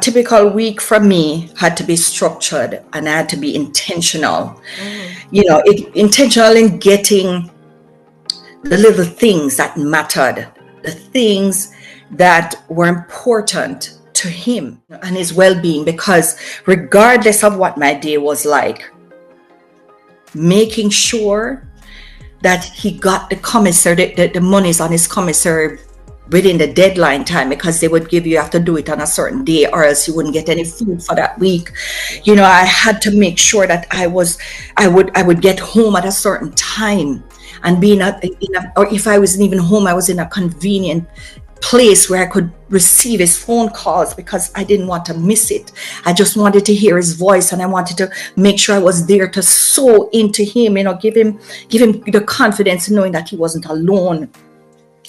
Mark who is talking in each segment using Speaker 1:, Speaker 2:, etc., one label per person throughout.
Speaker 1: typical week for me had to be structured, and I had to be intentional. Intentional in getting the little things that mattered, the things that were important to him and his well-being, because regardless of what my day was like, making sure that he got the commissary, the monies on his commissary within the deadline time, because they would give you have to do it on a certain day or else you wouldn't get any food for that week. I had to make sure that I would get home at a certain time and be or if I wasn't even home, I was in a convenient place where I could receive his phone calls, because I didn't want to miss it. I just wanted to hear his voice, and I wanted to make sure I was there to sow into him, give him the confidence knowing that he wasn't alone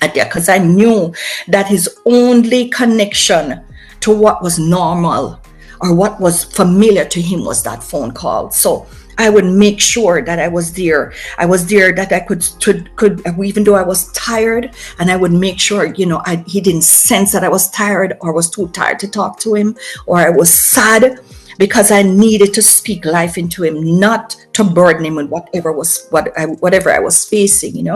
Speaker 1: at there, because I knew that his only connection to what was normal or what was familiar to him was that phone call. So I would make sure that I was there. That I could even though I was tired, and I would make sure, he didn't sense that I was tired or was too tired to talk to him, or I was sad, because I needed to speak life into him, not to burden him with whatever I was facing,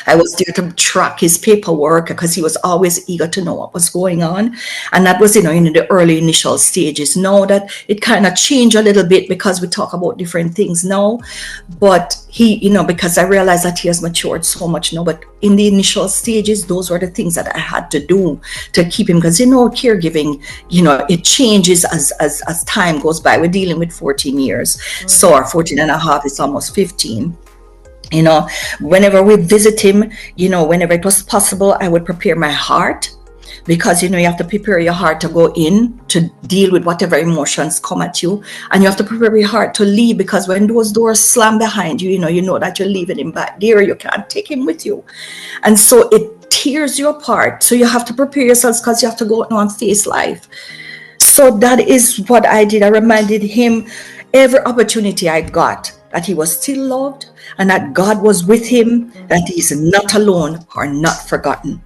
Speaker 1: I was there to track his paperwork, because he was always eager to know what was going on. And that was, in the early initial stages. Now that it kind of changed a little bit, because we talk about different things now. But he, because I realized that he has matured so much now. But in the initial stages, those were the things that I had to do to keep him. Because, caregiving, it changes as time goes by. We're dealing with 14 years. Mm-hmm. So our 14 and a half is almost 15. Whenever we visit him, whenever it was possible, I would prepare my heart, because, you have to prepare your heart to go in to deal with whatever emotions come at you. And you have to prepare your heart to leave, because when those doors slam behind you, you know that you're leaving him back there. You can't take him with you. And so it tears you apart. So you have to prepare yourselves, because you have to go out and face life. So that is what I did. I reminded him every opportunity I got that he was still loved, and that God was with him, that he's not alone or not forgotten.